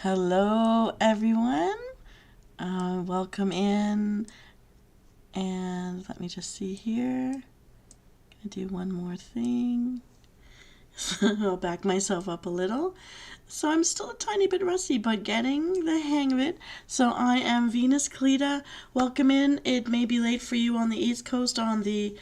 Hello, everyone. Welcome in. And let me just see here. Gonna do one more thing. I'll back myself up a little. So I'm still a tiny bit rusty, but getting the hang of it. So I am Venus Callida. Welcome in. It may be late for you on the East Coast. On the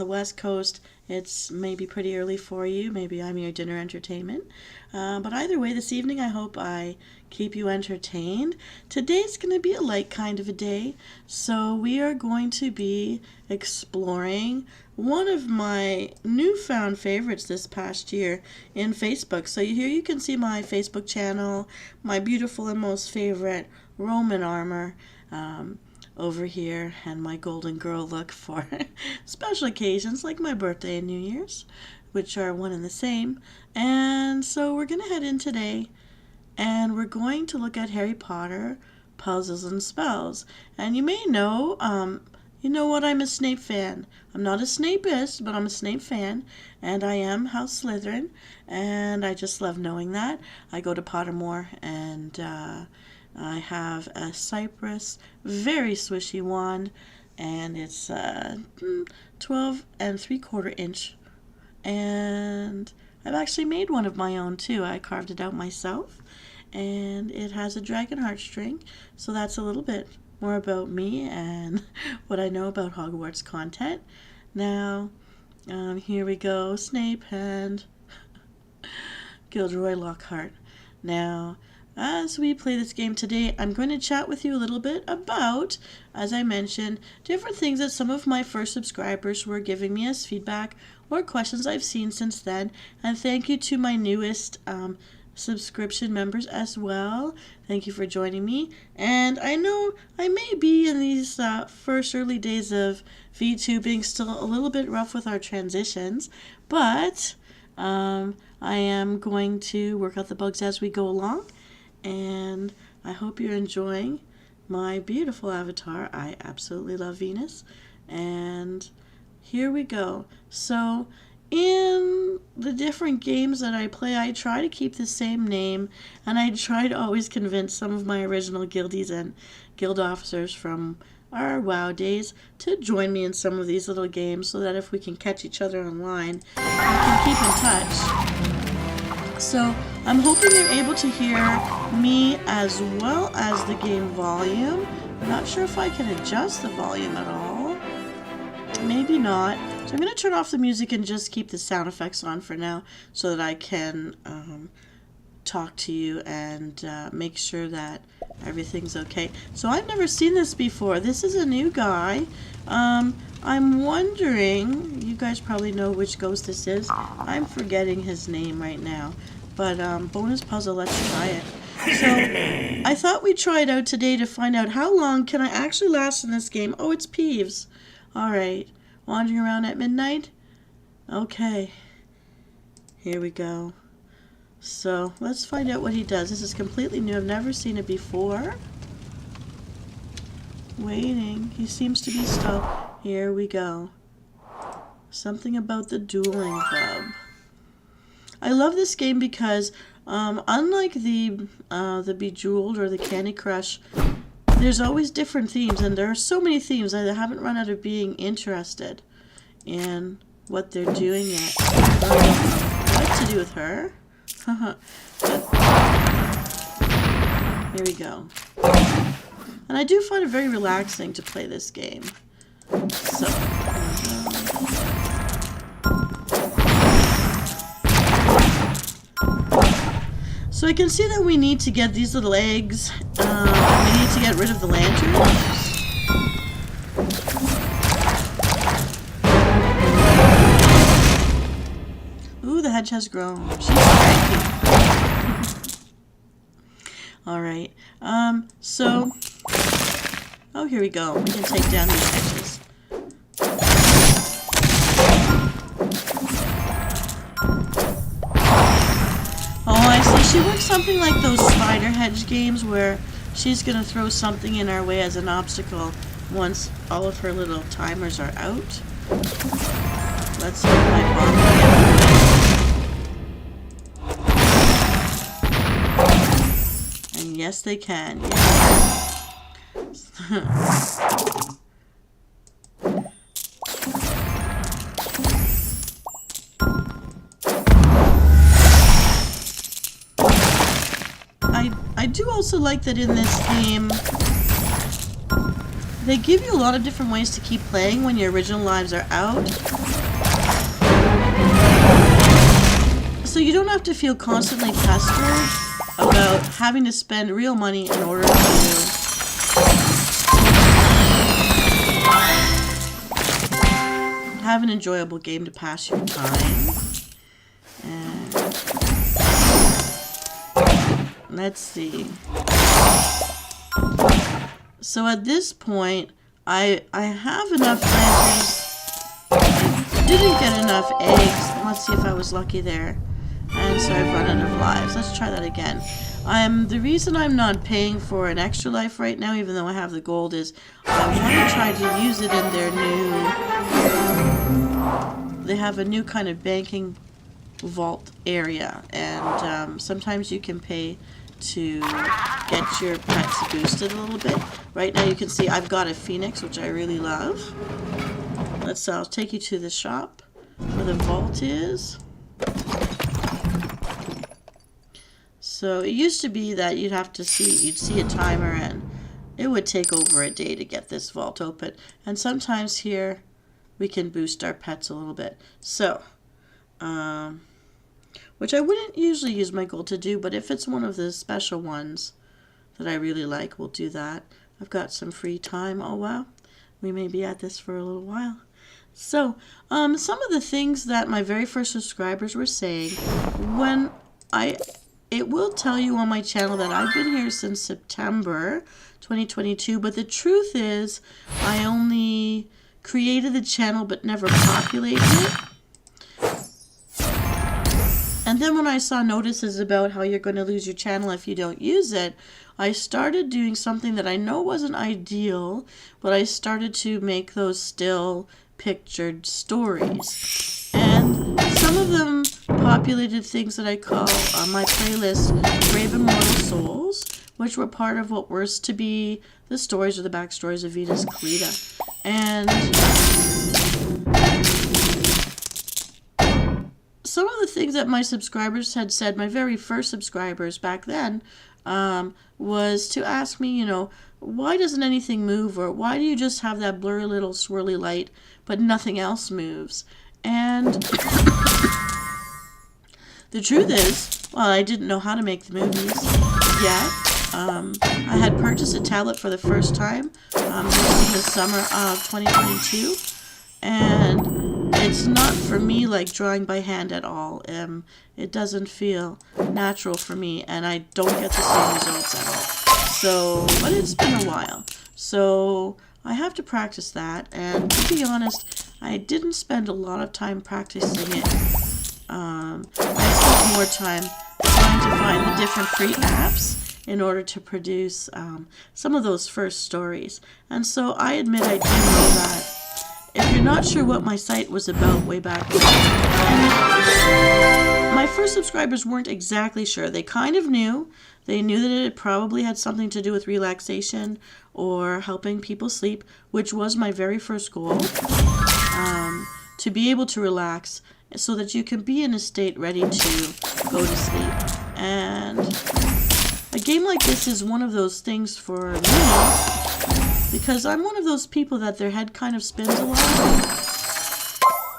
West Coast, it's maybe pretty early for you. Maybe I'm your dinner entertainment. But either way, this evening I hope I keep you entertained. Today's going to be a light kind of a day. So we are going to be exploring one of my newfound favorites this past year in Facebook. So here you can see my Facebook channel, my beautiful and most favorite Roman armor over here, and my golden girl look for special occasions like my birthday and New Year's, which are one and the same. And so we're going to head in today and we're going to look at Harry Potter puzzles and spells. And you may know You know what? I'm a Snape fan. I'm not a Snapeist, but I'm a Snape fan, and I am House Slytherin, and I just love knowing that. I go to Pottermore, and I have a Cypress, very swishy wand, and it's 12 3/4 inch, and I've actually made one of my own too. I carved it out myself, and it has a dragon heartstring, so that's a little bit more about me and what I know about Hogwarts content. Now, here we go, Snape and Gilderoy Lockhart. Now, as we play this game today, I'm going to chat with you a little bit about, as I mentioned, different things that some of my first subscribers were giving me as feedback or questions I've seen since then. And thank you to my newest subscription members as well. Thank you for joining me. And I know I may be in these first early days of VTubing still a little bit rough with our transitions, but I am going to work out the bugs as we go along, and I hope you're enjoying my beautiful avatar. I absolutely love Venus, and here we go. So in the different games that I play, I try to keep the same name, and I try to always convince some of my original guildies and guild officers from our WoW days to join me in some of these little games, so that if we can catch each other online, we can keep in touch. So I'm hoping you're able to hear me as well as the game volume. I'm not sure if I can adjust the volume at all. Maybe not. So I'm going to turn off the music and just keep the sound effects on for now, so that I can talk to you and make sure that everything's okay. So I've never seen this before. This is a new guy. I'm wondering, you guys probably know which ghost this is. I'm forgetting his name right now, but bonus puzzle, let's try it. So I thought we'd try it out today to find out how long can I actually last in this game. Oh, it's Peeves. Alright, wandering around at midnight? Okay, here we go. So let's find out what he does. This is completely new. I've never seen it before. Waiting. He seems to be still. Here we go. Something about the dueling club. I love this game because unlike the Bejeweled or the Candy Crush, there's always different themes, and there are so many themes I haven't run out of being interested in what they're doing yet. What to do with her? Here we go. And I do find it very relaxing to play this game. So I can see that we need to get these little eggs. We need to get rid of the lanterns. Ooh, the hedge has grown. She's cranky. Alright. So... Oh, here we go. We can take down these hedges. Oh, I see. She works something like those spider hedge games where she's going to throw something in our way as an obstacle once all of her little timers are out. Let's see if my bomb can. And yes, they can. Yeah. I do also like that in this game they give you a lot of different ways to keep playing when your original lives are out. So you don't have to feel constantly pestered about having to spend real money in order to have an enjoyable game to pass your time. And let's see. So at this point, I have enough lanterns. I didn't get enough eggs. Let's see if I was lucky there. And so I've run out of lives. Let's try that again. The reason I'm not paying for an extra life right now, even though I have the gold, is I want to try to use it in their new... They have a new kind of banking vault area, and sometimes you can pay to get your pets boosted a little bit. Right now you can see I've got a phoenix, which I really love. I'll take you to the shop where the vault is. So it used to be that you'd see a timer and it would take over a day to get this vault open. And sometimes here we can boost our pets a little bit. So, which I wouldn't usually use my gold to do, but if it's one of the special ones that I really like, we'll do that. I've got some free time. Oh wow, we may be at this for a little while. So, some of the things that my very first subscribers were saying, it will tell you on my channel that I've been here since September 2022, but the truth is I only created the channel but never populated it. And then when I saw notices about how you're going to lose your channel if you don't use it, I started doing something that I know wasn't ideal, but I started to make those still pictured stories. And some of them populated things that I call on my playlist Brave Immortal Souls, which were part of what was to be the stories or the backstories of Venus Callida. And some of the things that my subscribers had said, my very first subscribers back then, was to ask me, why doesn't anything move, or why do you just have that blurry little swirly light but nothing else moves? And the truth is, well, I didn't know how to make the movies yet. I had purchased a tablet for the first time in the summer of 2022, and it's not for me like drawing by hand at all. It doesn't feel natural for me, and I don't get the same results at all. So, but it's been a while, so I have to practice that. And to be honest, I didn't spend a lot of time practicing it. I spent more time trying to find the different free apps in order to produce some of those first stories. And so I admit I do know that if you're not sure what my site was about way back when, my first subscribers weren't exactly sure. They kind of knew. They knew that it probably had something to do with relaxation or helping people sleep, which was my very first goal, to be able to relax so that you can be in a state ready to go to sleep. And a game like this is one of those things for me, because I'm one of those people that their head kind of spins a lot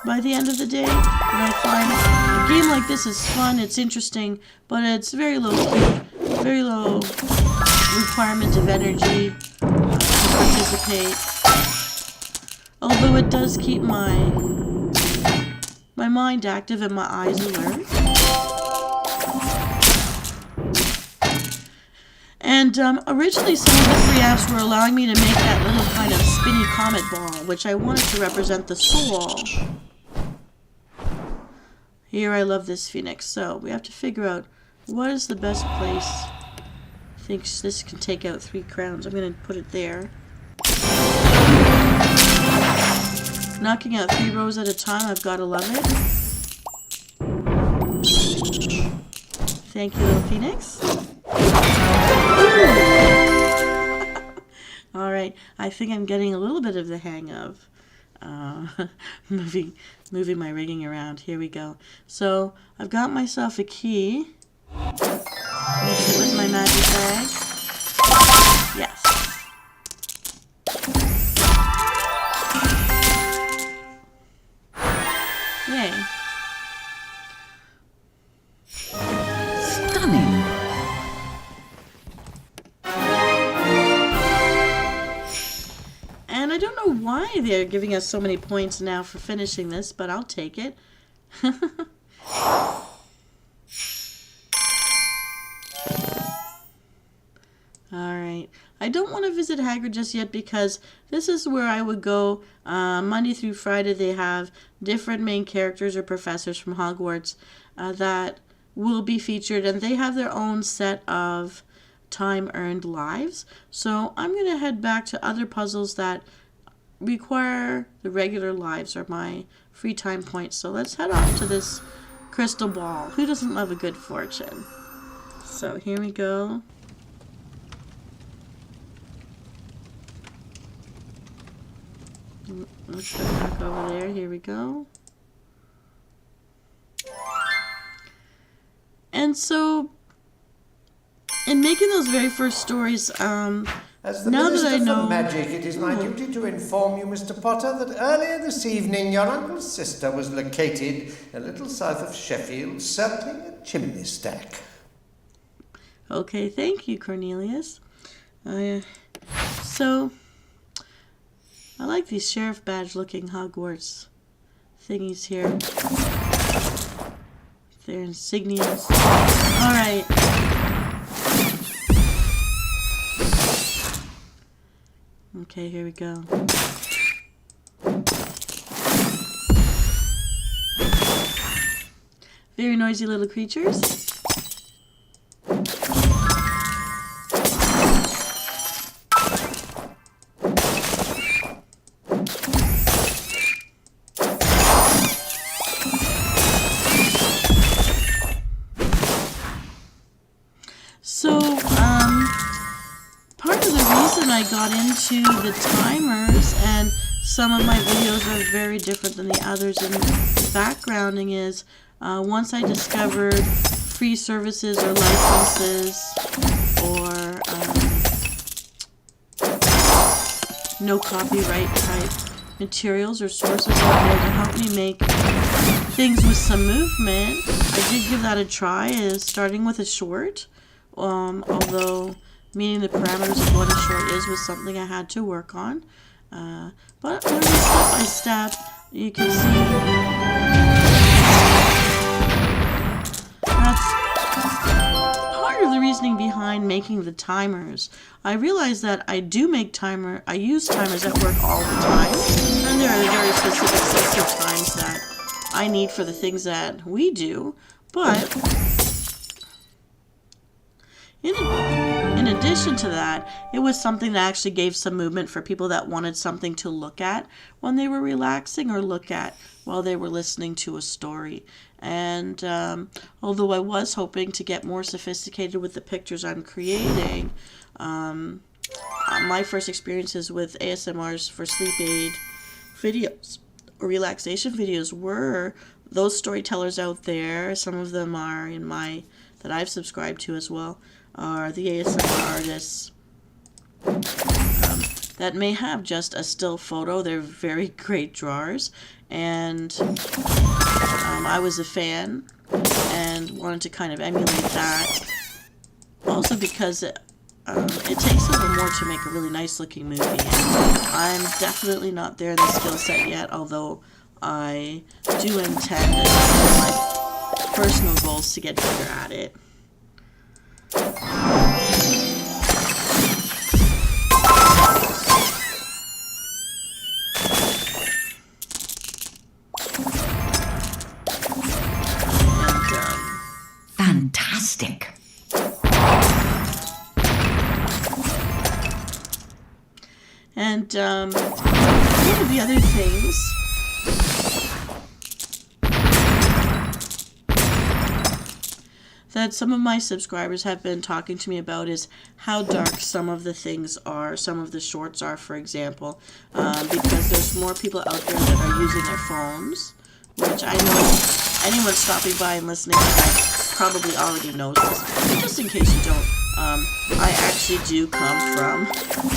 by the end of the day. And I find a game like this is fun, it's interesting, but it's very low key, very low requirement of energy to participate. Although it does keep my mind active and my eyes alert. And originally some of the free apps were allowing me to make that little kind of spinny comet ball, which I wanted to represent the soul. Here I love this phoenix, so we have to figure out what is the best place. I think this can take out 3 crowns. I'm going to put it there. Knocking out 3 rows at a time, I've got to love it. Thank you, little phoenix. Alright, I think I'm getting a little bit of the hang of moving my rigging around. Here we go. So, I've got myself a key. Mix it with my magic bag. Yes. Yay. Stunning. And I don't know why they're giving us so many points now for finishing this, but I'll take it. Alright. I don't want to visit Hagrid just yet because this is where I would go. Monday through Friday they have different main characters or professors from Hogwarts that will be featured, and they have their own set of time earned lives. So I'm going to head back to other puzzles that require the regular lives or my free time points. So let's head off to this crystal ball. Who doesn't love a good fortune? So here we go. Let's go back over there. Here we go. And so, in making those very first stories, As the now Minister that I know for Magic, it is my duty to inform you, Mr. Potter, that earlier this evening your uncle's sister was located a little south of Sheffield, circling a chimney stack. Okay, thank you, Cornelius. So, I like these sheriff badge-looking Hogwarts thingies here. Their insignias. All right. Okay, here we go. Very noisy little creatures. So, part of the reason I got into the timers, and some of my videos are very different than the others in backgrounding, is once I discovered free services or licenses or no copyright type materials or sources out there to help me make things with some movement, I did give that a try, starting with a short. Although meeting the parameters of what a short is was something I had to work on. But learning step by step, you can see that's part of the reasoning behind making the timers. I realize that I use timers at work all the time, and there are very specific sets of times that I need for the things that we do, but in addition to that, it was something that actually gave some movement for people that wanted something to look at when they were relaxing or look at while they were listening to a story. And although I was hoping to get more sophisticated with the pictures I'm creating, my first experiences with ASMRs for sleep aid videos or relaxation videos were those storytellers out there. Some of them are that I've subscribed to as well, are the ASMR artists that may have just a still photo. They're very great drawers, and I was a fan and wanted to kind of emulate that. Also because it takes a little more to make a really nice looking movie. And I'm definitely not there in the skill set yet, although I do intend, and my personal goals, to get better at it. Fantastic. And one of the other things that some of my subscribers have been talking to me about is how dark some of the things are, some of the shorts are, for example, because there's more people out there that are using their phones, which I know anyone stopping by and listening to that probably already knows this, but just in case you don't, I actually do come from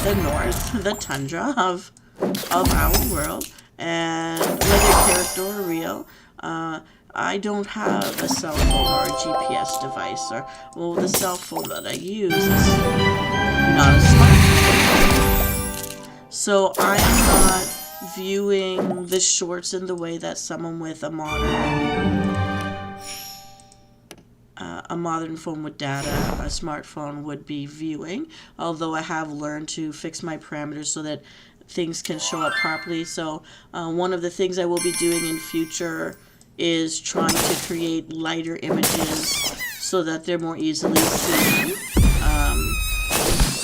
the north, the tundra of our world, and whether character or real, I don't have a cell phone or a GPS device, or, well, the cell phone that I use is not a smartphone. So I am not viewing the shorts in the way that someone with a modern phone with data, a smartphone, would be viewing, although I have learned to fix my parameters so that things can show up properly. So one of the things I will be doing in future is trying to create lighter images so that they're more easily seen.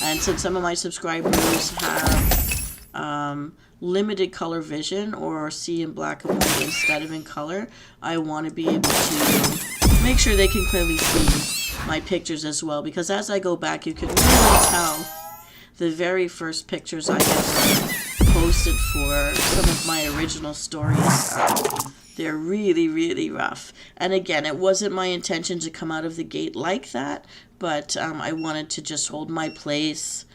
And since some of my subscribers have limited color vision or see in black and white instead of in color, I want to be able to make sure they can clearly see my pictures as well, because as I go back, you can really tell the very first pictures I ever posted for some of my original stories. They're really, really rough. And again, it wasn't my intention to come out of the gate like that, but I wanted to just hold my place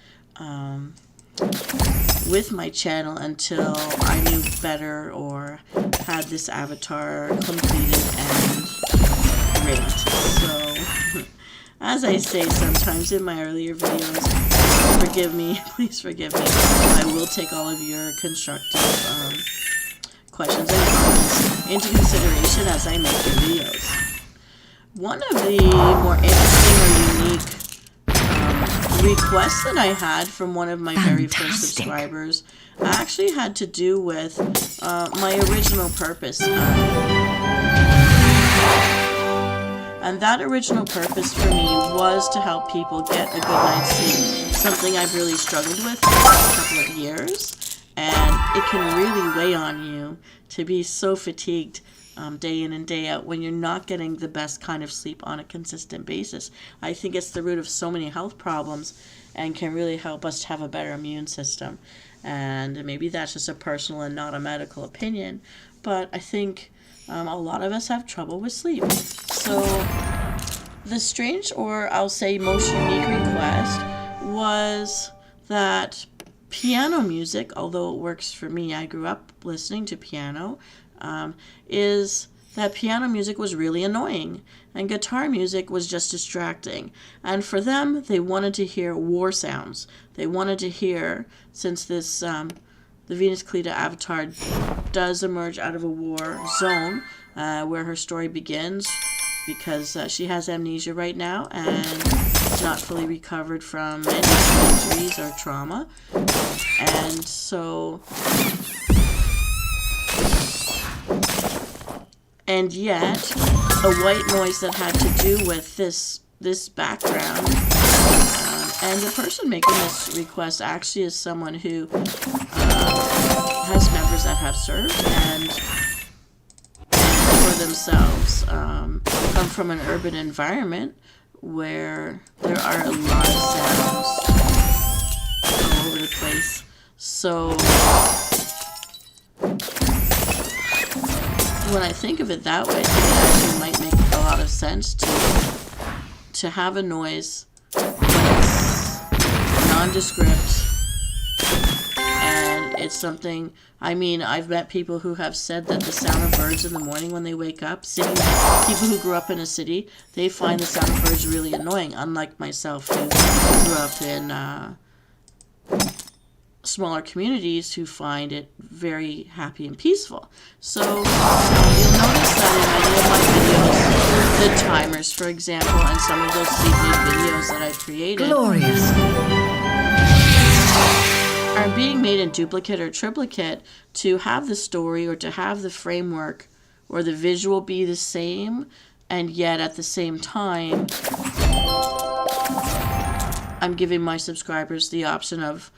with my channel until I knew better or had this avatar completed and rigged. So, as I say sometimes in my earlier videos, forgive me, please forgive me. I will take all of your constructive questions and comments into consideration as I make your videos. One of the more interesting or unique requests that I had from one of my very first subscribers actually had to do with my original purpose. And that original purpose for me was to help people get a good night's sleep, something I've really struggled with for the past couple of years. And it can really weigh on you to be so fatigued day in and day out when you're not getting the best kind of sleep on a consistent basis. I think it's the root of so many health problems and can really help us to have a better immune system. And maybe that's just a personal and not a medical opinion, but I think a lot of us have trouble with sleep. So the strange, or I'll say most unique request was that piano music, although it works for me, I grew up listening to piano, is that piano music was really annoying and guitar music was just distracting. And for them, they wanted to hear war sounds. They wanted to hear, since this the Venus Callida avatar does emerge out of a war zone where her story begins, because she has amnesia right now and not fully recovered from any injuries or trauma. And so, and yet, a white noise that had to do with this background. And the person making this request actually is someone who has members that have served and for themselves come from an urban environment where there are a lot of sounds all over the place. So when I think of it that way, I think it actually might make a lot of sense to have a noise that's nondescript, and it's something, I mean, I've met people who have said that the sound of birds in the morning when they wake up, people who grew up in a city, they find the sound of birds really annoying, unlike myself who grew up in smaller communities who find it very happy and peaceful. So you'll notice that in many of my videos, the timers, for example, and some of those sleep-aid videos that I created are being made in duplicate or triplicate to have the story or to have the framework or the visual be the same, and yet at the same time I'm giving my subscribers the option of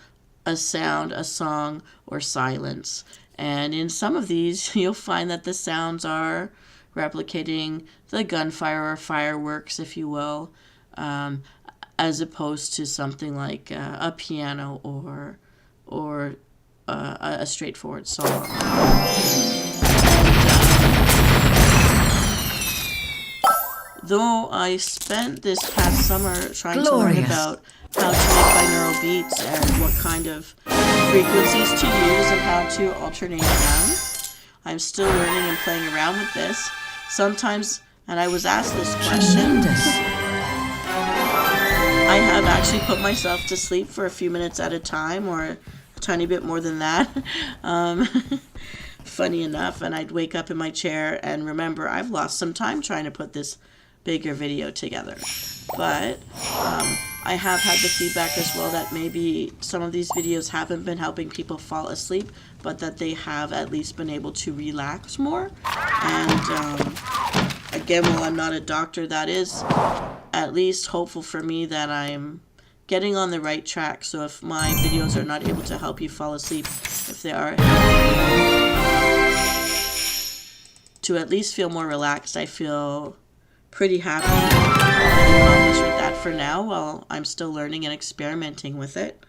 a sound, a song, or silence. And in some of these, you'll find that the sounds are replicating the gunfire or fireworks, if you will, as opposed to something like a piano or a straightforward song. Though I spent this past summer trying to learn about how to make binaural beats and what kind of frequencies to use and how to alternate them, I'm still learning and playing around with this. Sometimes, and I was asked this question, I have actually put myself to sleep for a few minutes at a time, or a tiny bit more than that. Funny enough, and I'd wake up in my chair and remember I've lost some time trying to put this bigger video together. But I have had the feedback as well that maybe some of these videos haven't been helping people fall asleep, but that they have at least been able to relax more. And again, while I'm not a doctor, that is at least hopeful for me that I'm getting on the right track. So if my videos are not able to help you fall asleep, if they are to at least feel more relaxed, I feel pretty happy and accomplished with that for now, while I'm still learning and experimenting with it.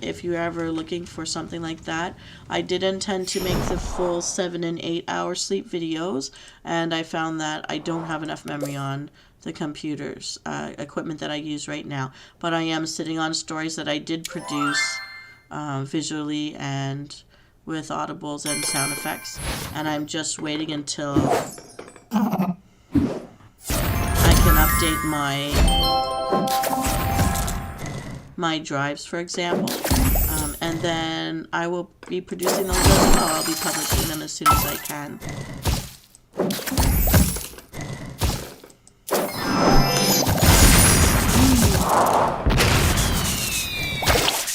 If you're ever looking for something like that, I did intend to make the full 7 and 8 hour sleep videos, and I found that I don't have enough memory on the computers equipment that I use right now, but I am sitting on stories that I did produce visually and with audibles and sound effects, and I'm just waiting until I can update my drives, for example, and then I will be producing those as well. I'll be publishing them as soon as I can.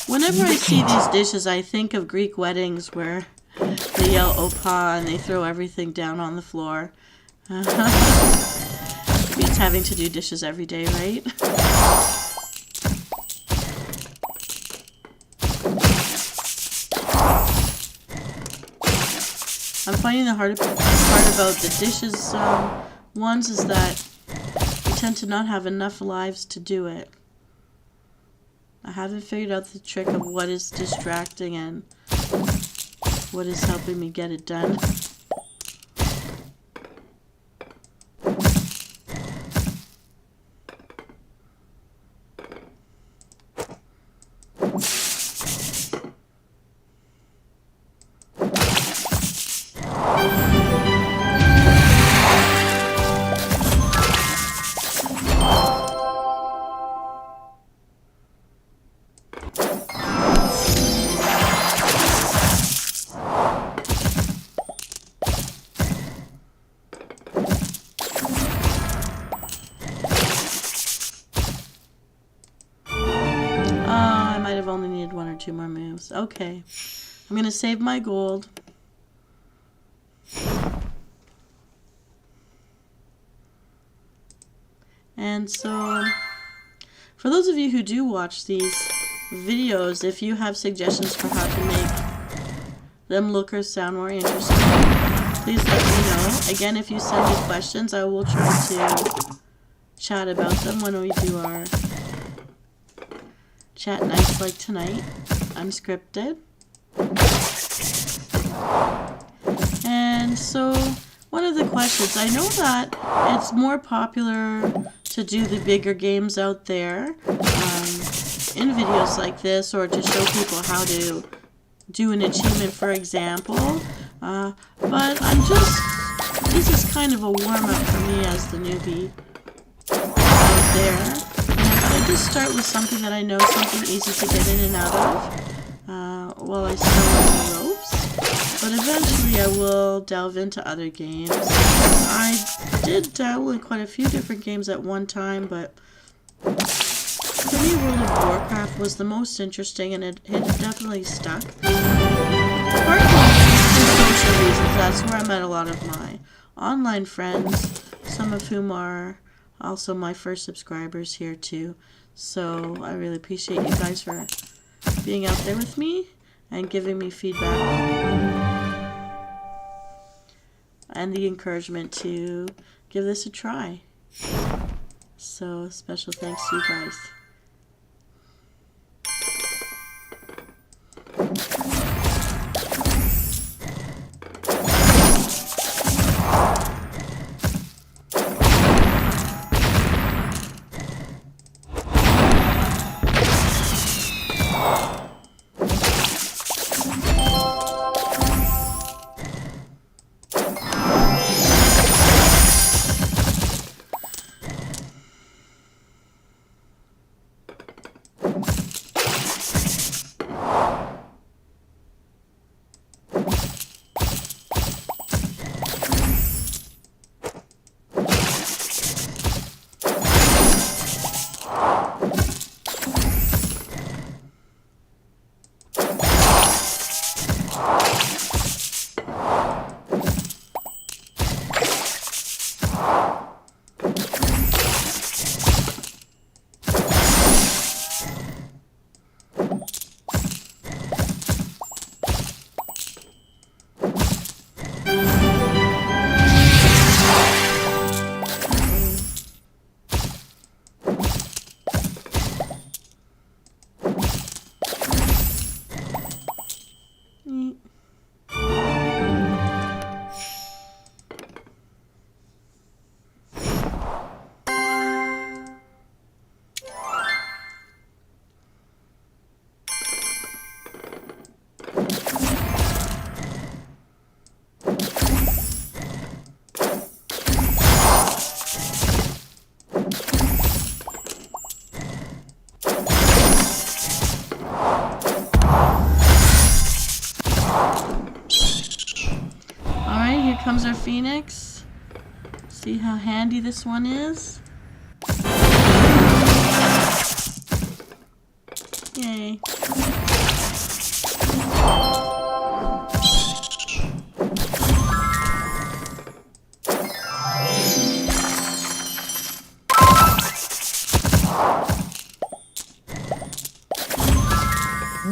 Whenever I see these dishes, I think of Greek weddings where they yell "Opa" and they throw everything down on the floor. It's having to do dishes every day, right? I'm finding the hard part about the dishes ones is that you tend to not have enough lives to do it. I haven't figured out the trick of what is distracting and what is helping me get it done. Only needed 1 or 2 more moves. Okay. I'm going to save my gold. And so, for those of you who do watch these videos, if you have suggestions for how to make them look or sound more interesting, please let me know. Again, if you send me questions, I will try to chat about them when we do our chat nights like tonight, unscripted. And so, one of the questions, I know that it's more popular to do the bigger games out there in videos like this, or to show people how to do an achievement, for example. But this is kind of a warm-up for me as the newbie out there. I just start with something that I know, something easy to get in and out of while I still learn the ropes. But eventually I will delve into other games. I did dabble in quite a few different games at one time, but for me World of Warcraft was the most interesting, and it definitely stuck. Partly for social reasons, that's where I met a lot of my online friends, some of whom are also my first subscribers here too. So I really appreciate you guys for being out there with me and giving me feedback and the encouragement to give this a try. So special thanks to you guys. See how handy this one is? Yay.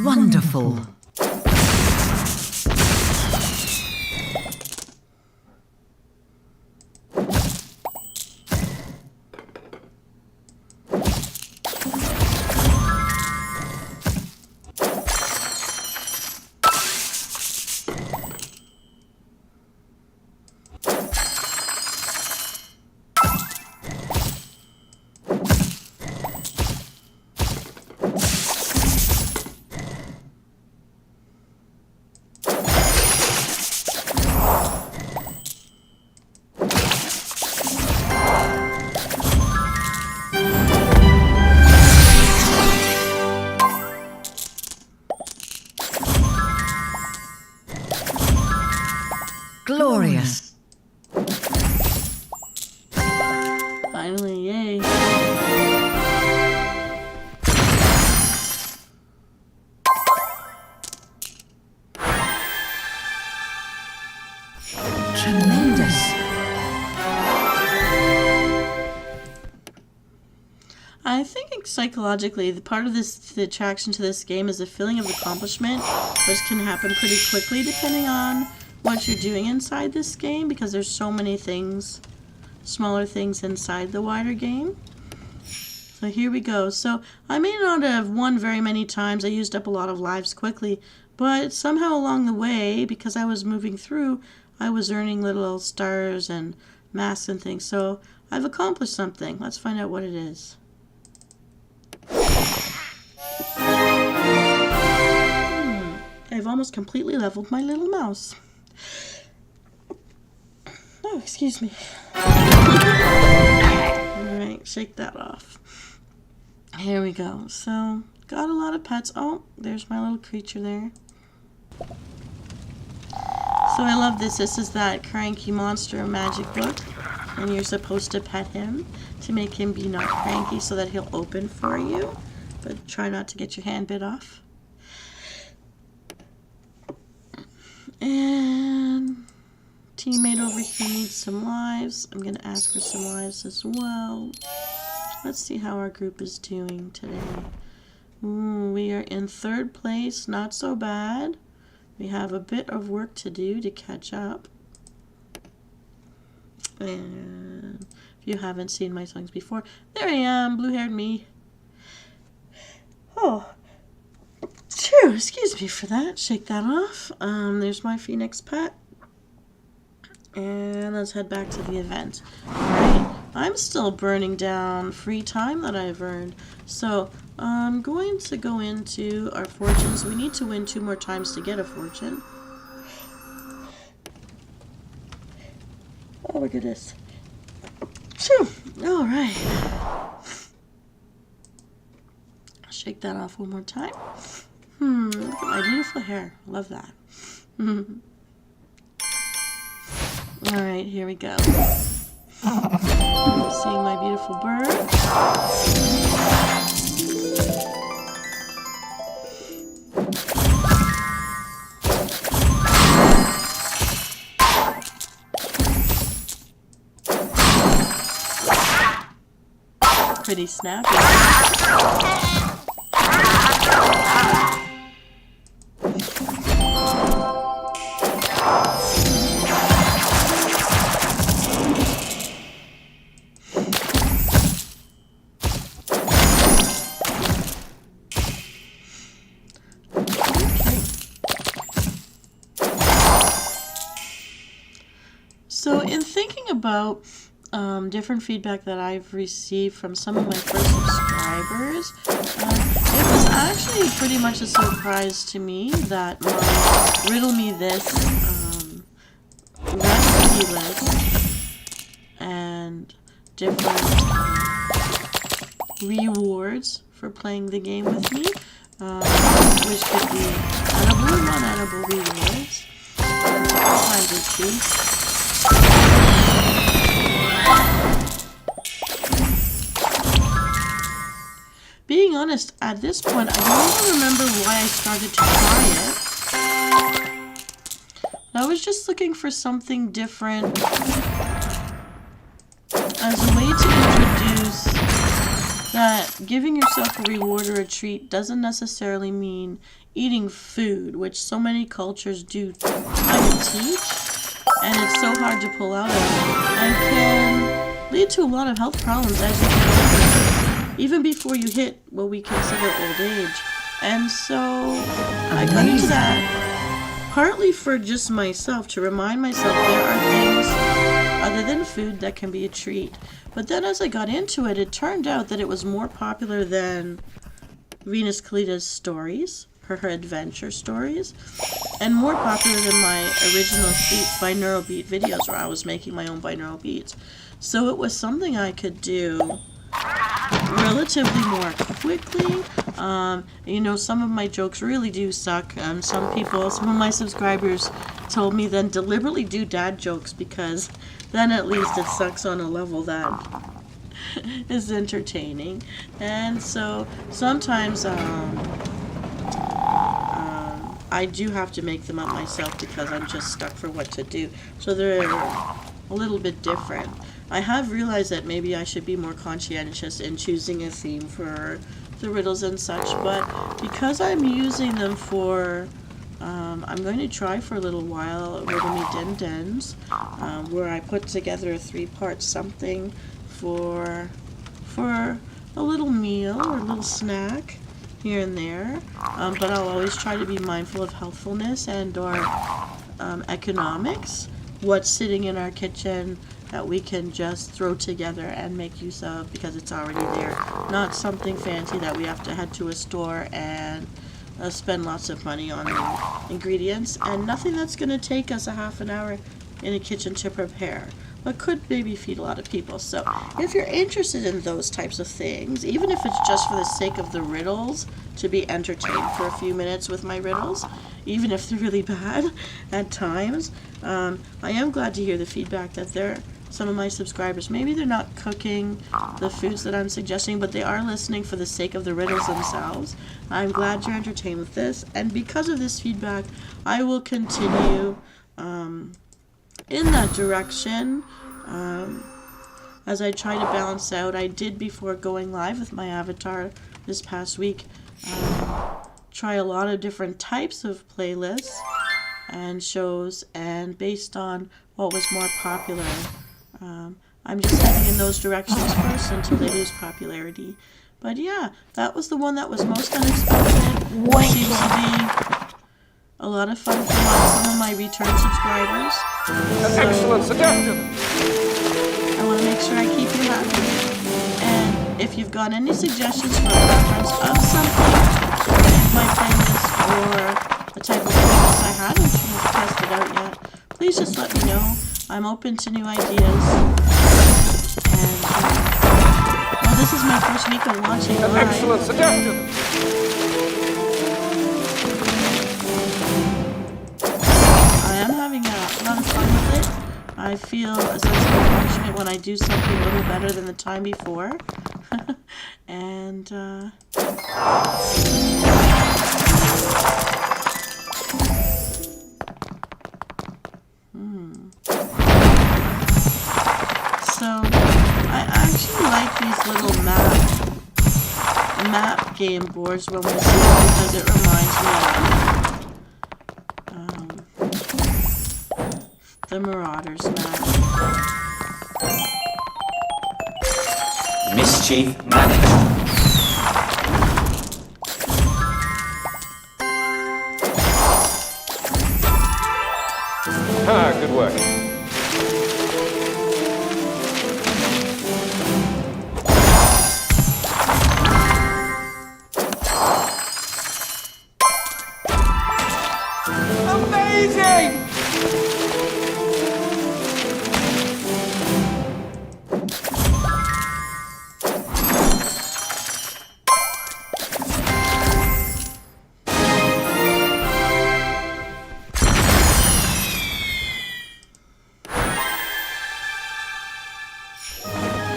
Wonderful. Glorious. Finally, yay. Tremendous. I think psychologically, the part of the attraction to this game is the feeling of accomplishment, which can happen pretty quickly depending on what you're doing inside this game, because there's so many things, smaller things inside the wider game. So here we go. So I may not have won very many times. I used up a lot of lives quickly, but somehow along the way, because I was moving through, I was earning little stars and masks and things. So I've accomplished something. Let's find out what it is. I've almost completely leveled my little mouse. Oh, excuse me. Alright, shake that off. Here we go. So, got a lot of pets. Oh, there's my little creature there. So I love this. This is that cranky monster magic book. And you're supposed to pet him to make him be not cranky so that he'll open for you. But try not to get your hand bit off. And teammate over here needs some lives. I'm going to ask for some lives as well. Let's see how our group is doing today. Ooh, we are in 3rd place. Not so bad. We have a bit of work to do to catch up. And if you haven't seen my songs before, there I am, blue-haired me. Oh. Phew, excuse me for that. Shake that off. There's my Phoenix pet. And let's head back to the event. Alright, I'm still burning down free time that I've earned. So, I'm going to go into our fortunes. We need to win 2 more times to get a fortune. Oh, look at this. Phew, alright. Shake that off one more time. Look at my beautiful hair. Love that. Alright, here we go. Seeing my beautiful bird. Pretty snappy. So in thinking about different feedback that I've received from some of my first subscribers, it was actually pretty much a surprise to me that my Riddle Me This recipe list and different rewards for playing the game with me, which could be edible and non-edible rewards, kinds of treats. honest, at this point, I don't even remember why I started to try it. I was just looking for something different as a way to introduce that giving yourself a reward or a treat doesn't necessarily mean eating food, which so many cultures do kind of teach, and it's so hard to pull out of, and can lead to a lot of health problems as you get older, even before you hit what we consider old age. And so I got into that partly for just myself, to remind myself there are things other than food that can be a treat. But then as I got into it, it turned out that it was more popular than Venus Callida's stories, her adventure stories, and more popular than my original binaural beat videos where I was making my own binaural beats. So it was something I could do relatively more quickly. You know, some of my jokes really do suck. Some of my subscribers told me then deliberately do dad jokes, because then at least it sucks on a level that is entertaining. And so sometimes I do have to make them up myself because I'm just stuck for what to do. So they're a little bit different. I have realized that maybe I should be more conscientious in choosing a theme for the riddles and such, but because I'm using them for, I'm going to try for a little while Riddle Me Din Dins, where I put together a 3-part something for a little meal or a little snack here and there, but I'll always try to be mindful of healthfulness and or economics, what's sitting in our kitchen that we can just throw together and make use of because it's already there. Not something fancy that we have to head to a store and spend lots of money on the ingredients, and nothing that's going to take us a half an hour in a kitchen to prepare, but could maybe feed a lot of people. So if you're interested in those types of things, even if it's just for the sake of the riddles, to be entertained for a few minutes with my riddles, even if they're really bad at times, I am glad to hear the feedback that some of my subscribers, maybe they're not cooking the foods that I'm suggesting, but they are listening for the sake of the riddles themselves. I'm glad you're entertained with this, and because of this feedback, I will continue in that direction as I try to balance out. I did, before going live with my avatar this past week, try a lot of different types of playlists and shows, and based on what was more popular, I'm just heading in those directions first until they lose popularity. But yeah, that was the one that was most unexpected. Seems to be a lot of fun for some of my return subscribers. An excellent suggestion! I want to make sure I keep you happy. And if you've got any suggestions for a preference of something in my playlist or the type of playlist I haven't tested out yet, please just let me know. I'm open to new ideas. And well, this is my first week of launching live. An excellent suggestion! I am having a lot of fun with it. I feel a sense of accomplishment when I do something a little better than the time before. And so I actually like these little map game boards when we're sitting, because it reminds me of the Marauders map. Mischief managed. Good work. Amazing!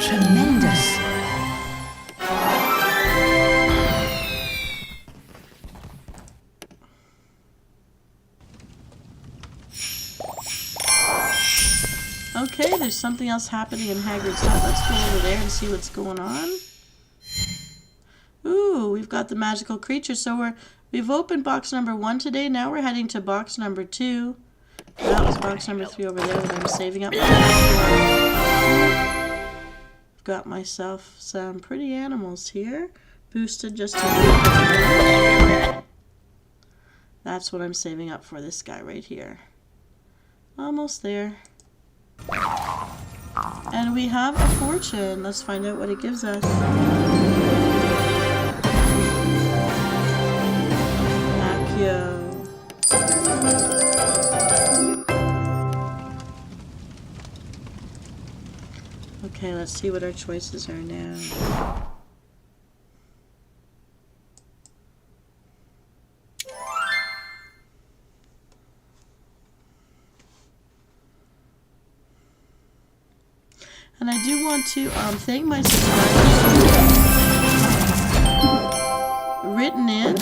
Tremendous. there's something else happening in Hagrid's hut. Let's go over there and see what's going on. Ooh, we've got the magical creature. So we've opened box number 1 today. Now we're heading to box number 2. That was box number 3 over there that I'm saving up. I've got myself some pretty animals here. Boosted just a little bit. That's what I'm saving up for, this guy right here. Almost there. And we have a fortune. Let's find out what it gives us. Accio. Okay, let's see what our choices are now. And I do want to thank my subscribers written in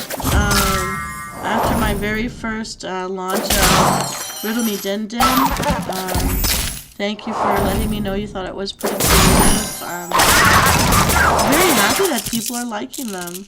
after my very first launch of Riddle Me Din Din. Thank you for letting me know you thought it was pretty creative. I'm very happy that people are liking them.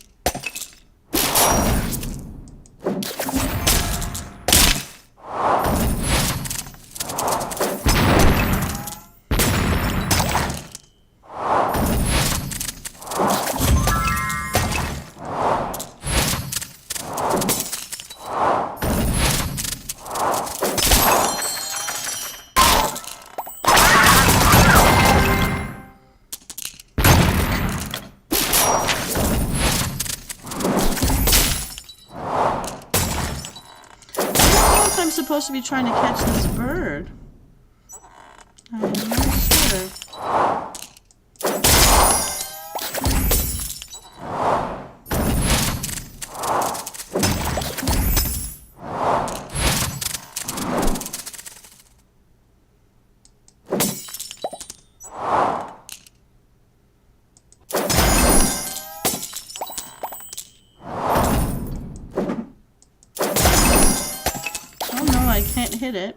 Supposed to be trying to catch this bird. I'm not sure. I can't hit it.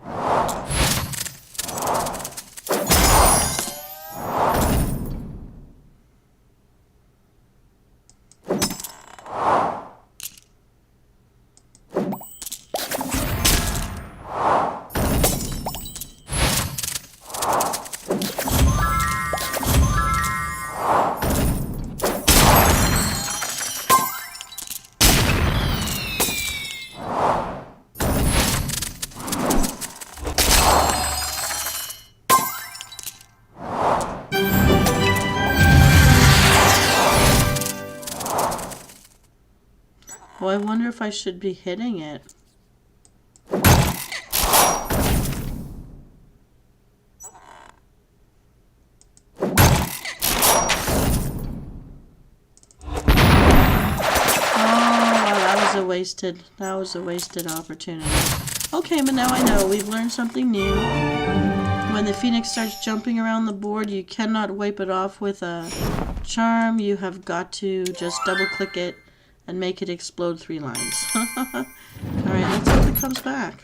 Oh, I wonder if I should be hitting it. That was a wasted opportunity. Okay, but now I know. We've learned something new. When the phoenix starts jumping around the board, you cannot wipe it off with a charm. You have got to just double click it and make it explode 3 lines. Alright, let's hope it comes back.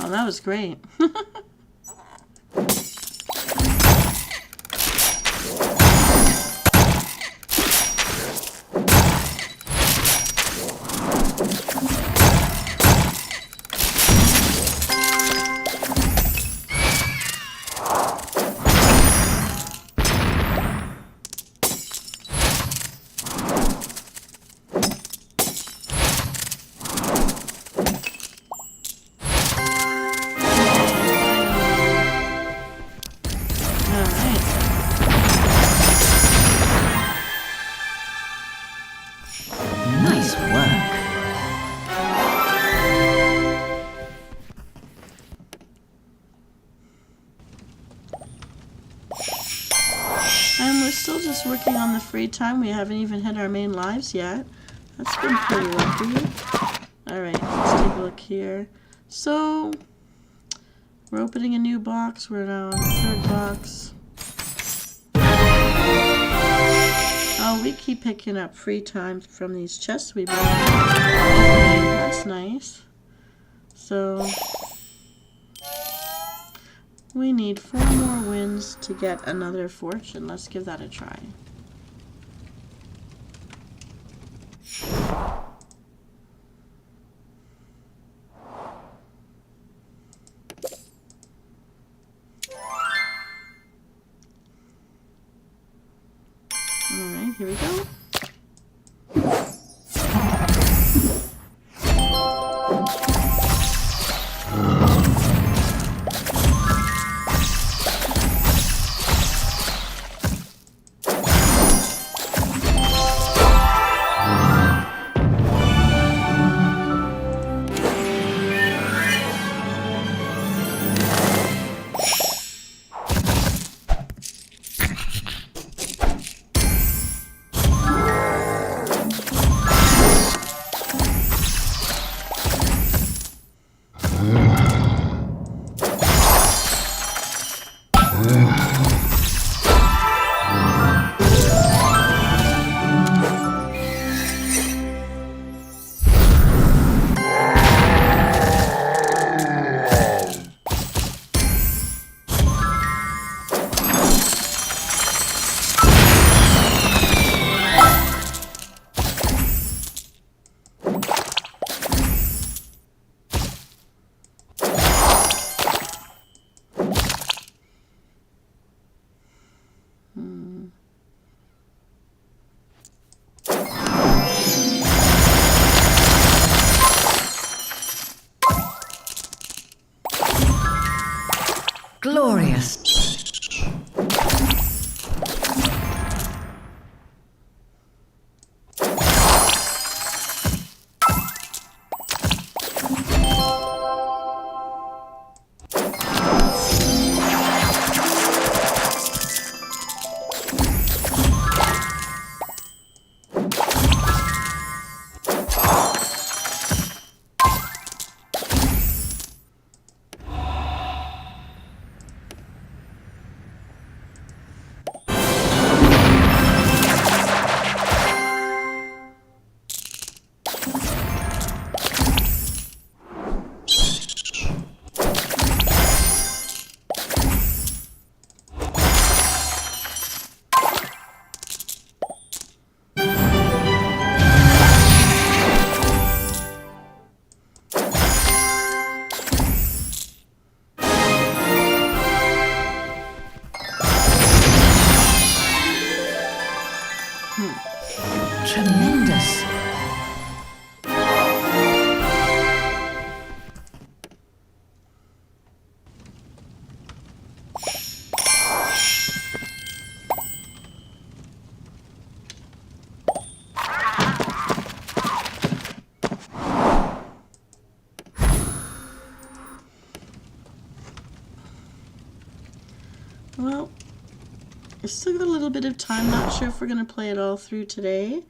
Oh, that was great. Nice work. And we're still just working on the free time. We haven't even hit our main lives yet. That's been pretty lucky. Alright, let's take a look here. So, we're opening a new box. We're now on the third box. Oh, we keep picking up free time from these chests we've been opening. That's nice. So, we need 4 more wins to get another fortune. Let's give that a try. Alright, here we go. Glorious. Tremendous. Well, we've still got a little bit of time. Not sure if we're going to play it all through today.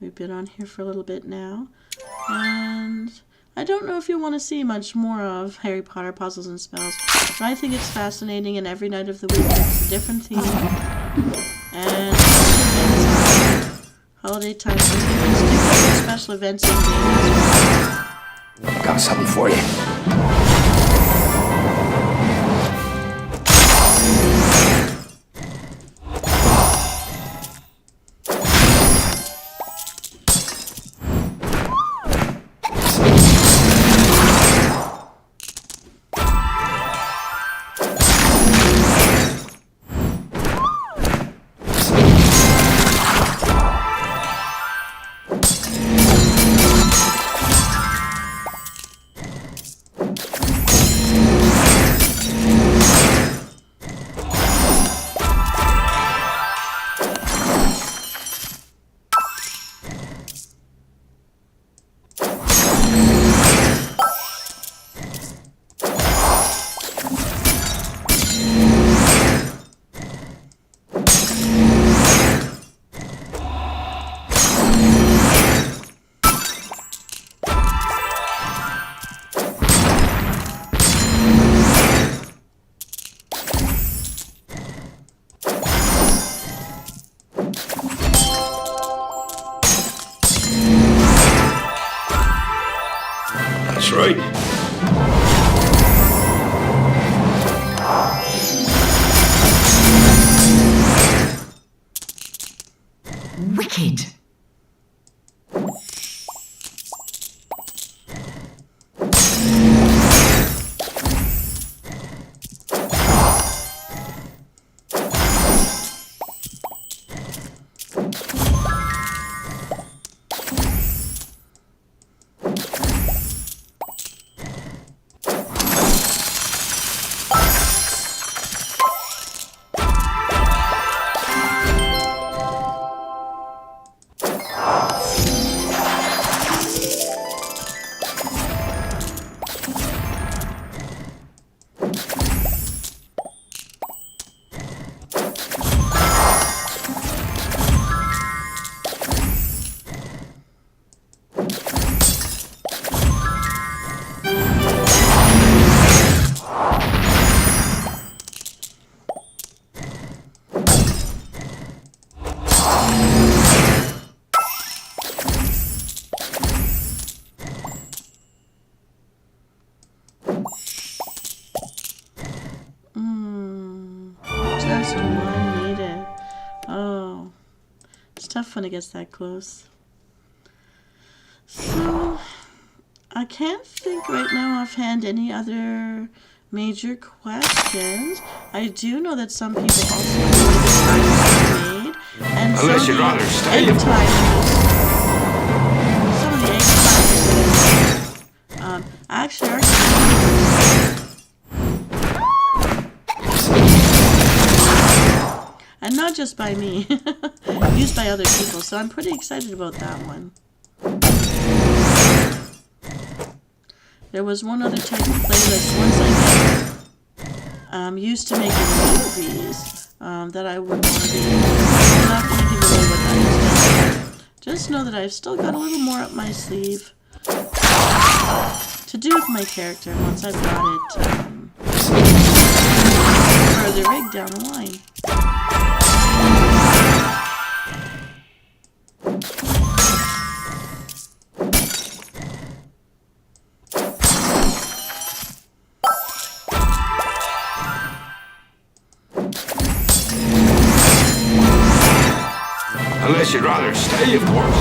We've been on here for a little bit now. And I don't know if you want to see much more of Harry Potter Puzzles and Spells, but I think it's fascinating, and every night of the week it's a different theme. And holiday time, different special events and games. I got something for you. That's right. Wicked. Just one needed. Oh, it's tough when it gets that close. So, I can't think right now offhand any other major questions. I do know that some people also enjoy the times made, and Unless some you'd of rather the stay, egg of course. timers, some of the egg timers that actually are and not just by me, used by other people. So I'm pretty excited about that one. There was one other type of playlist once I get used to making movies that I would want to be. I'm not going to give away what that is. Just know that I've still got a little more up my sleeve to do with my character once I've got it further rigged down the line. Unless you'd rather stay, of course.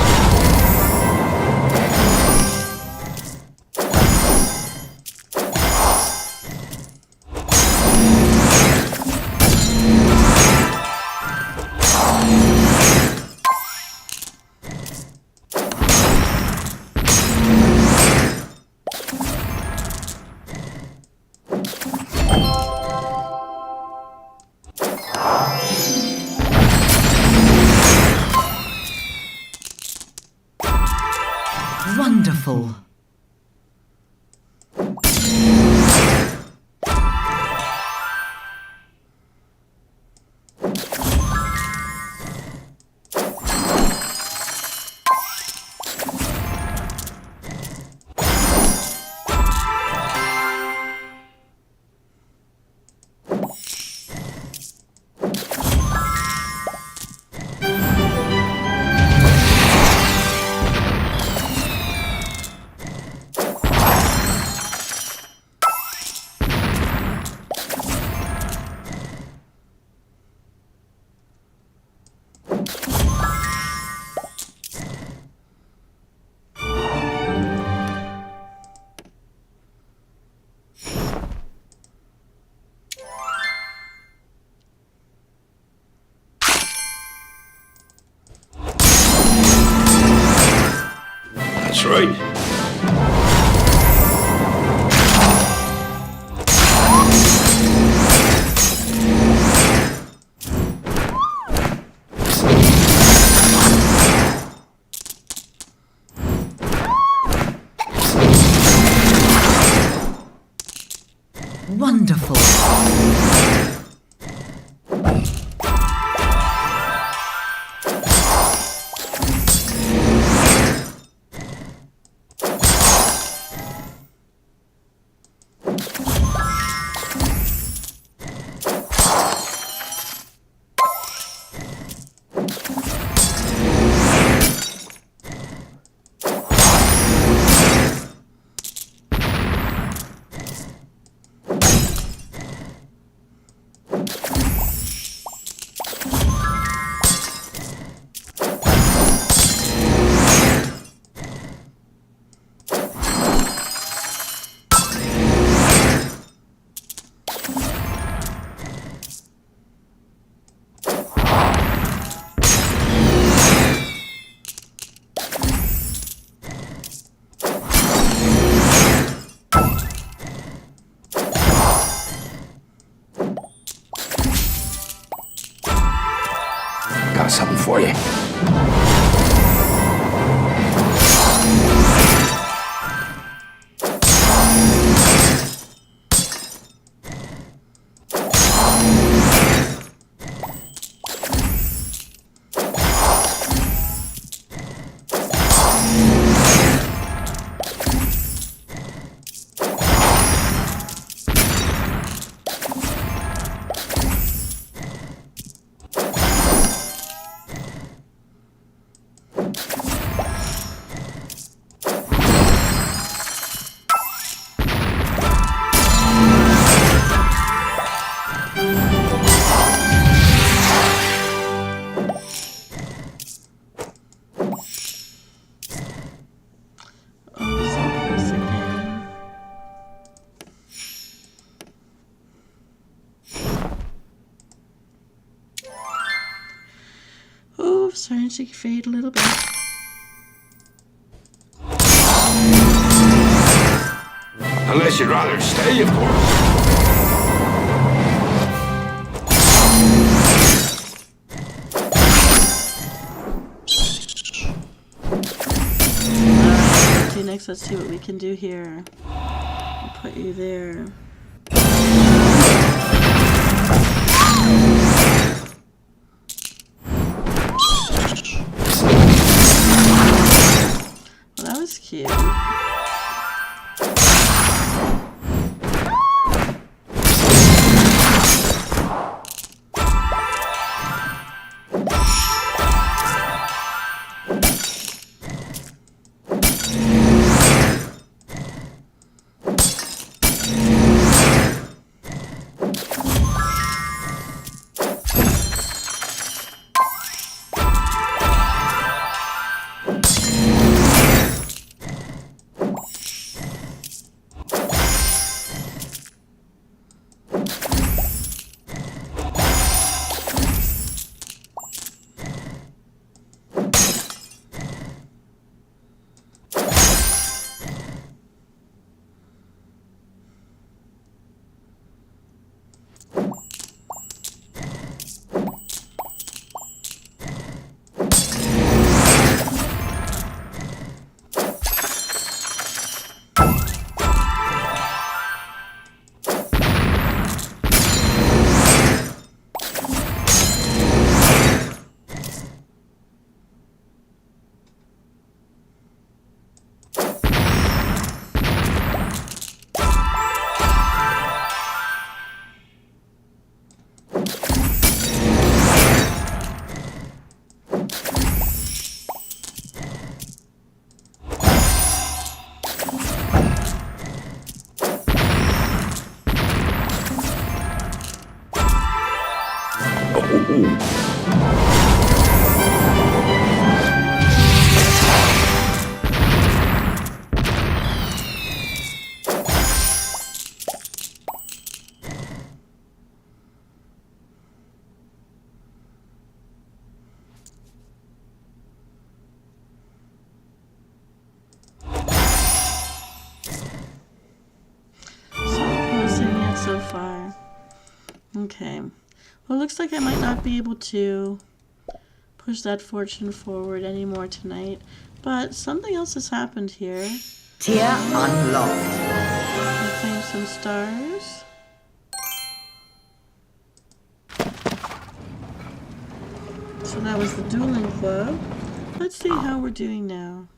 Wonderful. That's right. Wonderful. Got something for you. Oh, starting to fade a little bit. Unless you'd rather stay, of course. Okay, next let's see what we can do here. I'll put you there. Well, that was cute. Okay. Well, it looks like I might not be able to push that fortune forward anymore tonight. But something else has happened here. Tier unlocked. I claimed some stars. So that was the dueling club. Let's see how we're doing now.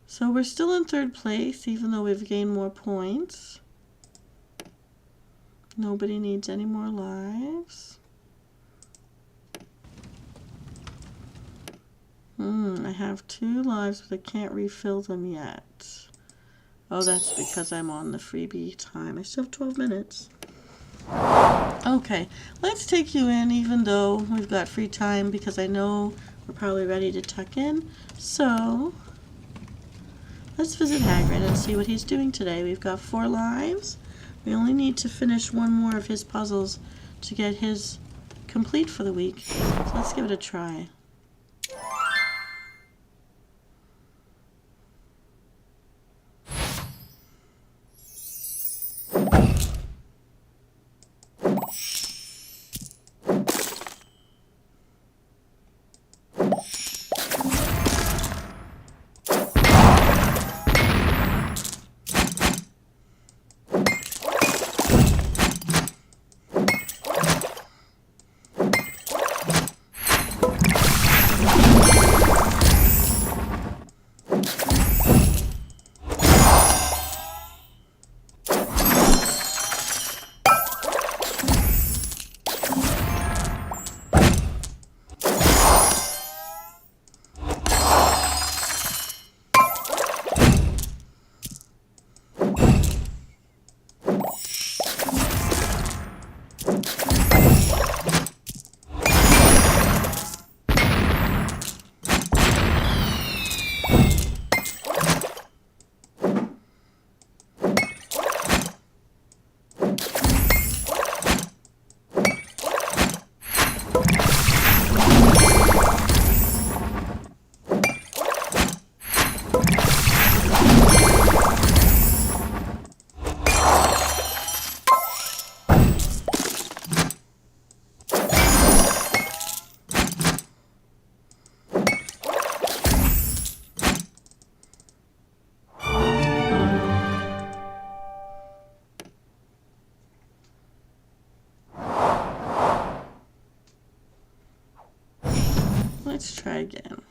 So we're still in third place, even though we've gained more points. Nobody needs any more lives. I have 2 lives, but I can't refill them yet. Oh, that's because I'm on the freebie time. I still have 12 minutes. Okay, let's take you in, even though we've got free time, because I know we're probably ready to tuck in. So, let's visit Hagrid and see what he's doing today. We've got 4 lives. We only need to finish one more of his puzzles to get his complete for the week. So let's give it a try. Let's try again.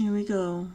Here we go.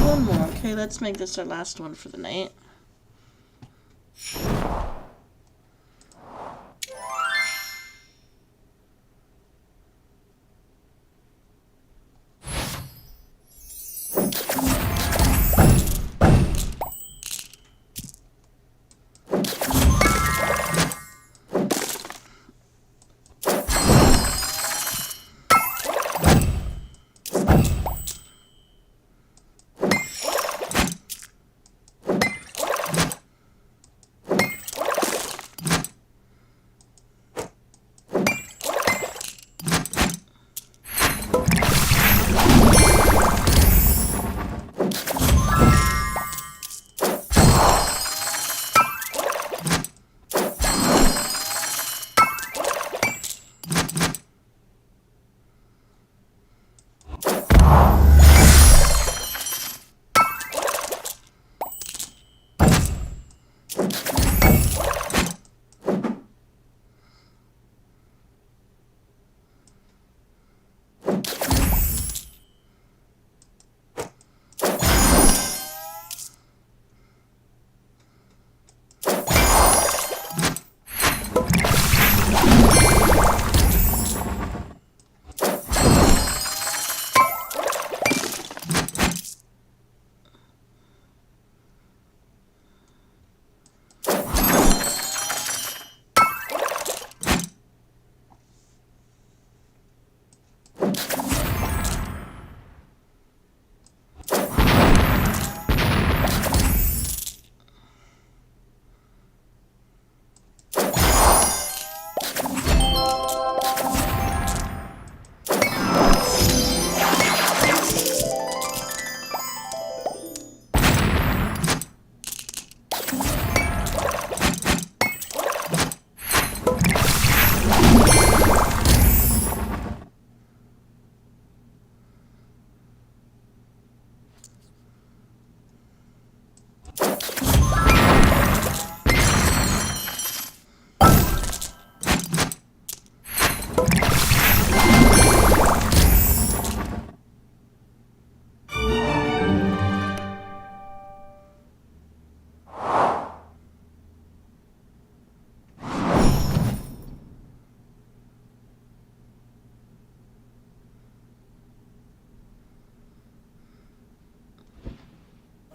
One more. Okay, let's make this our last one for the night.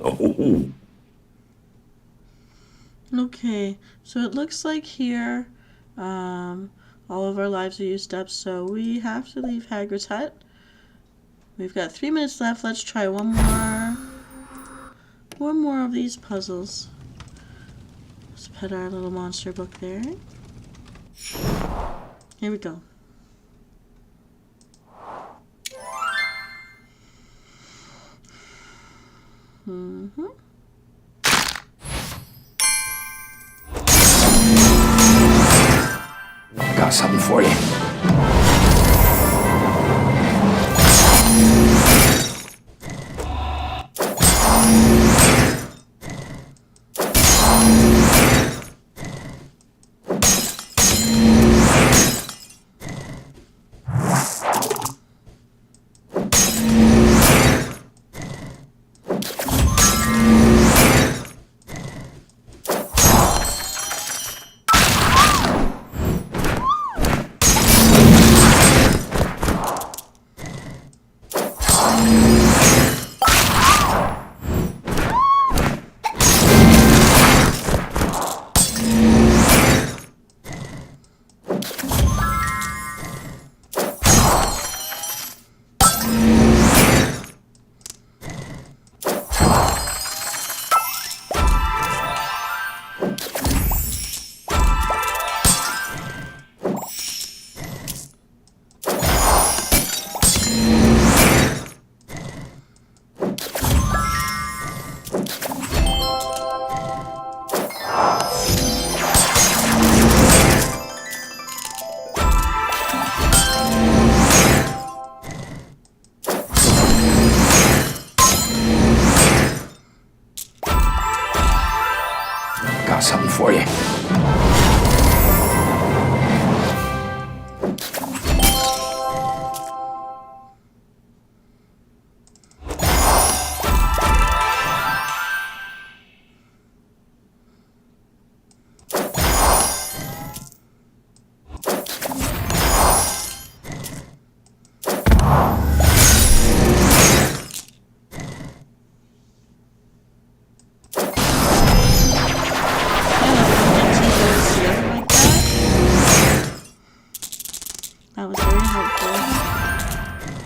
Oh. Okay, so it looks like here all of our lives are used up, so we have to leave Hagrid's hut. We've got 3 minutes left. Let's try one more of these puzzles. Let's put our little monster book there. Here we go. Got something for you.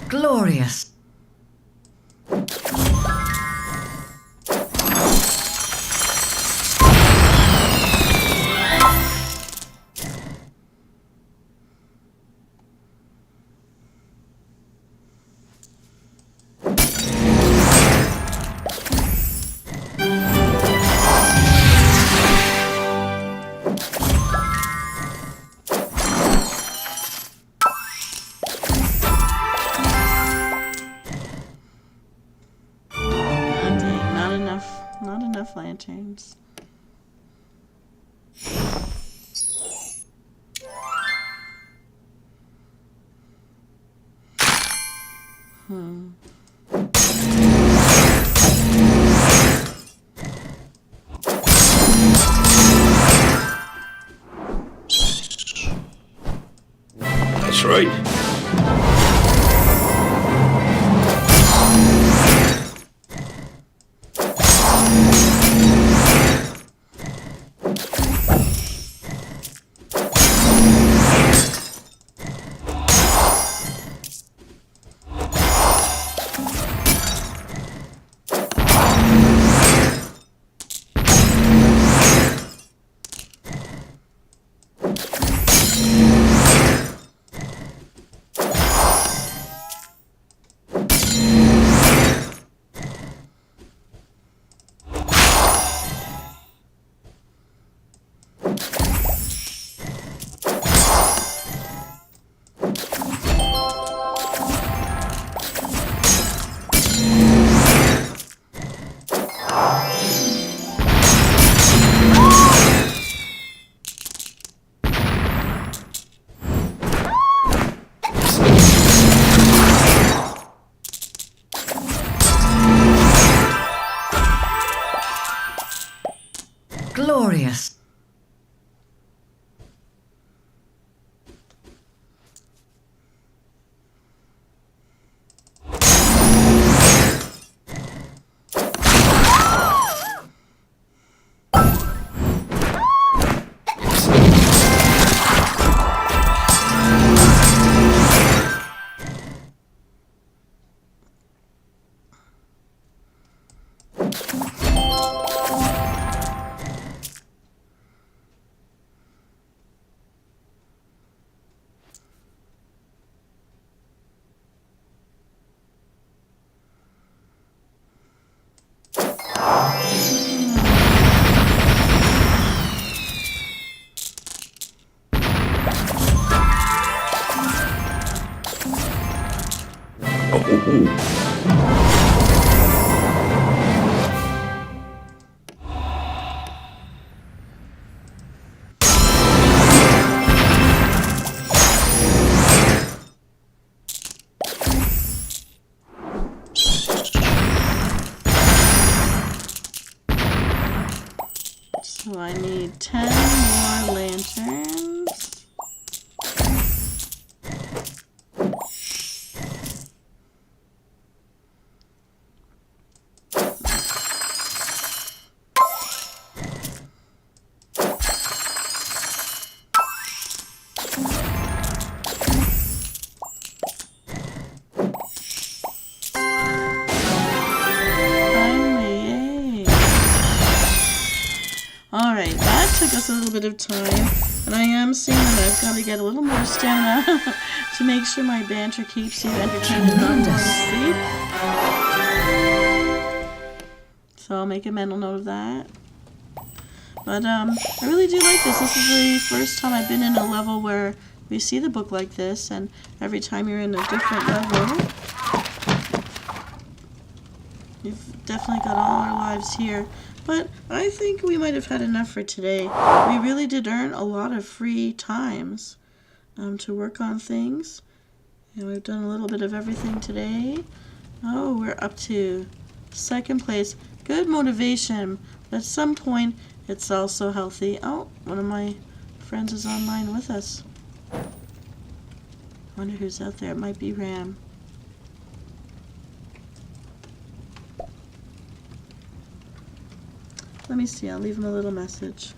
Glorious. Not enough lanterns. That's right. Glorious. So I need 10 more lanterns. Alright, that took us a little bit of time, and I am seeing that I've got to get a little more stamina to make sure my banter keeps you entertained and not falling asleep. So I'll make a mental note of that. But I really do like this. This is the first time I've been in a level where we see the book like this, and every time you're in a different level, you've definitely got all our lives here. But I think we might have had enough for today. We really did earn a lot of free times to work on things. And we've done a little bit of everything today. Oh, we're up to second place. Good motivation. But at some point, it's also healthy. Oh, one of my friends is online with us. I wonder who's out there. It might be Ram. Let me see, I'll leave him a little message.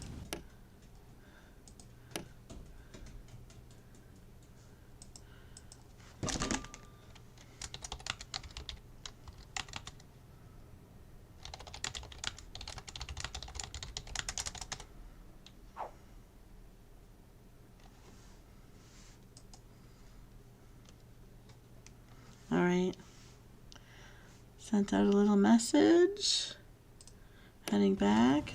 right. Sent out a little message. Heading back.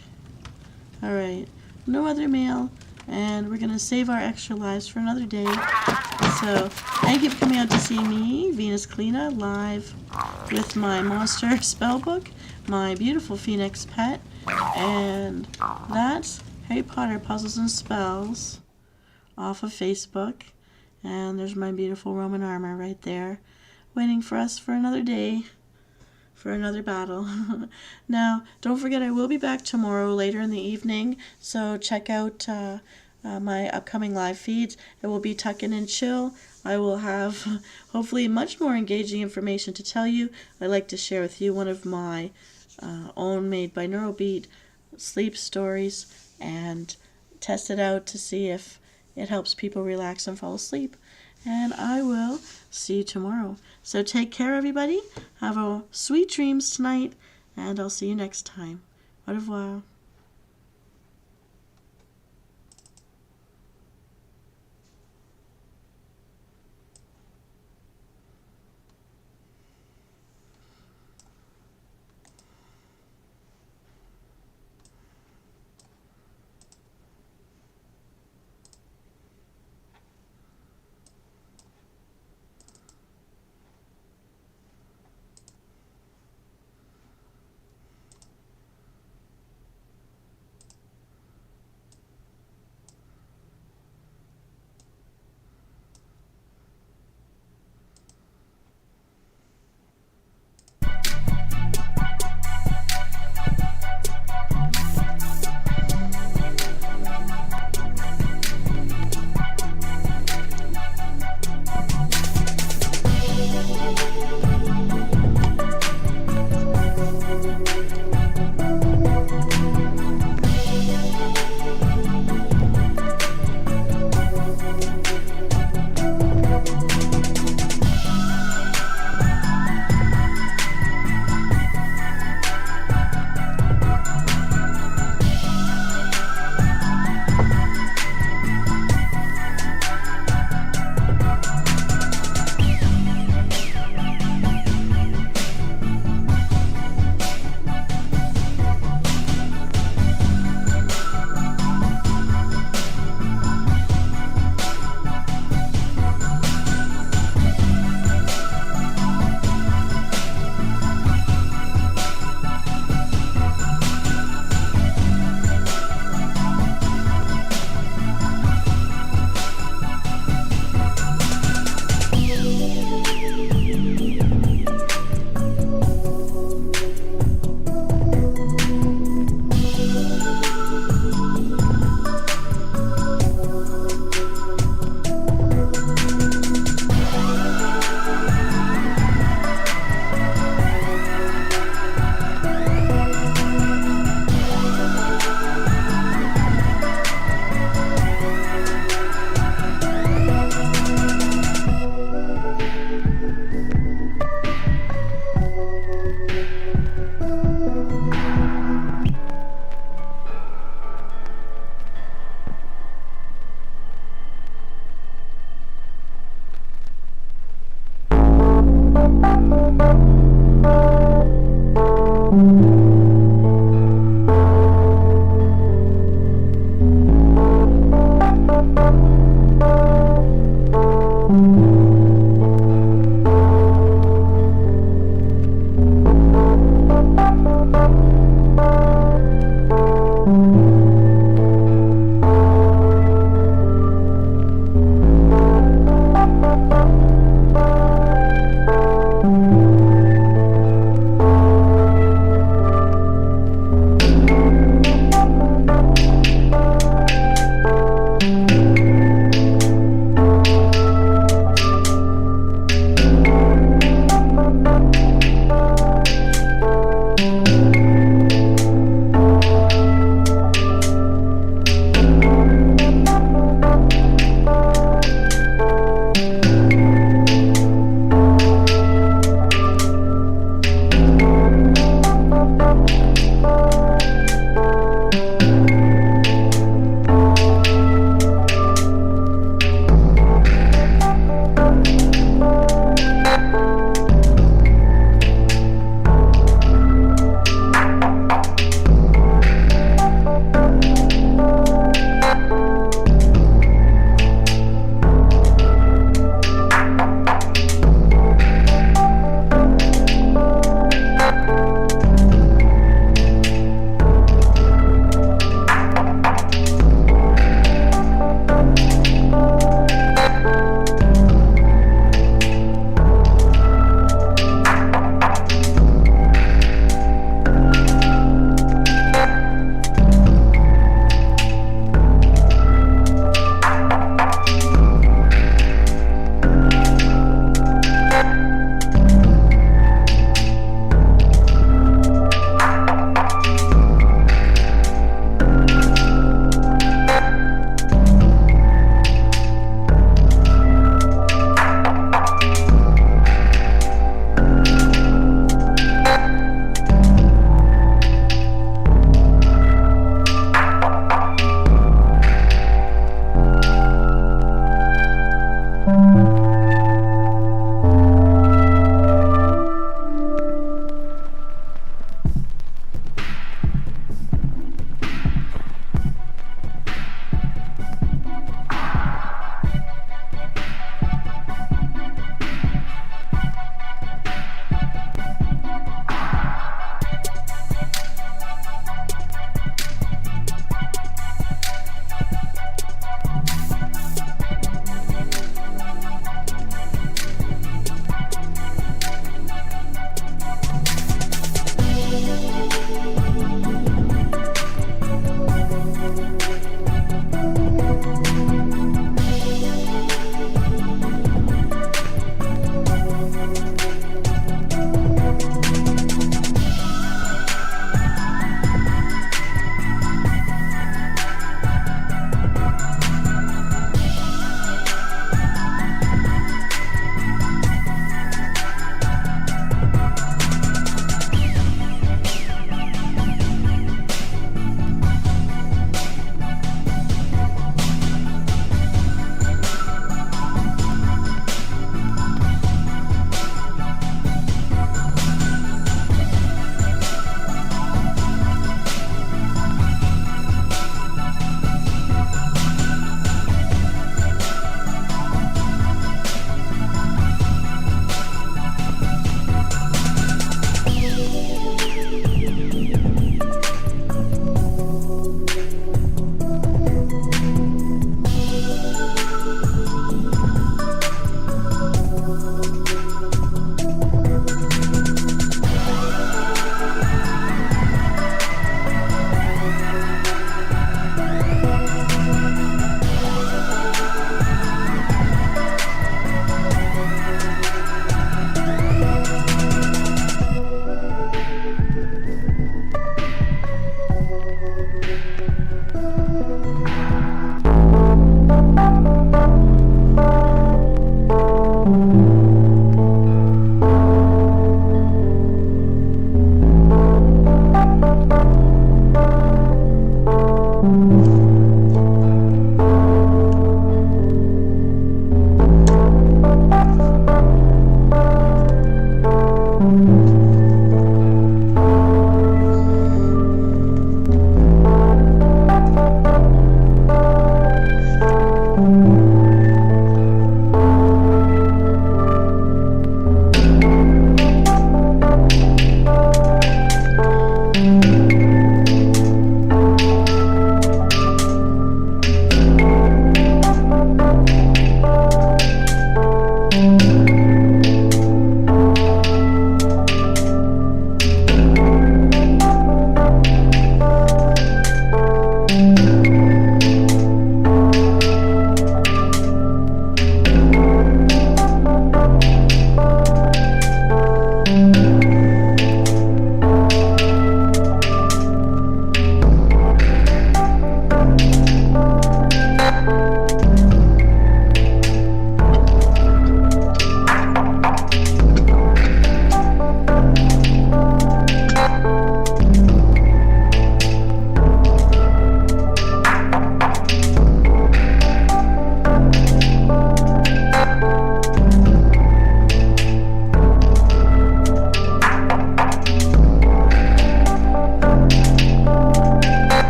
All right. No other mail. And we're going to save our extra lives for another day. So, thank you for coming out to see me, Venus Callida, live with my monster spellbook, my beautiful phoenix pet, and that's Harry Potter Puzzles and Spells off of Facebook. And there's my beautiful Roman armor right there, waiting for us for another day, for another battle. Now, don't forget, I will be back tomorrow later in the evening, so check out my upcoming live feeds. It will be Tuck In and Chill. I will have hopefully much more engaging information to tell you. I'd like to share with you one of my own made by Neurobeat sleep stories and test it out to see if it helps people relax and fall asleep. And I will see you tomorrow. So take care, everybody. Have a sweet dreams tonight, and I'll see you next time. Au revoir.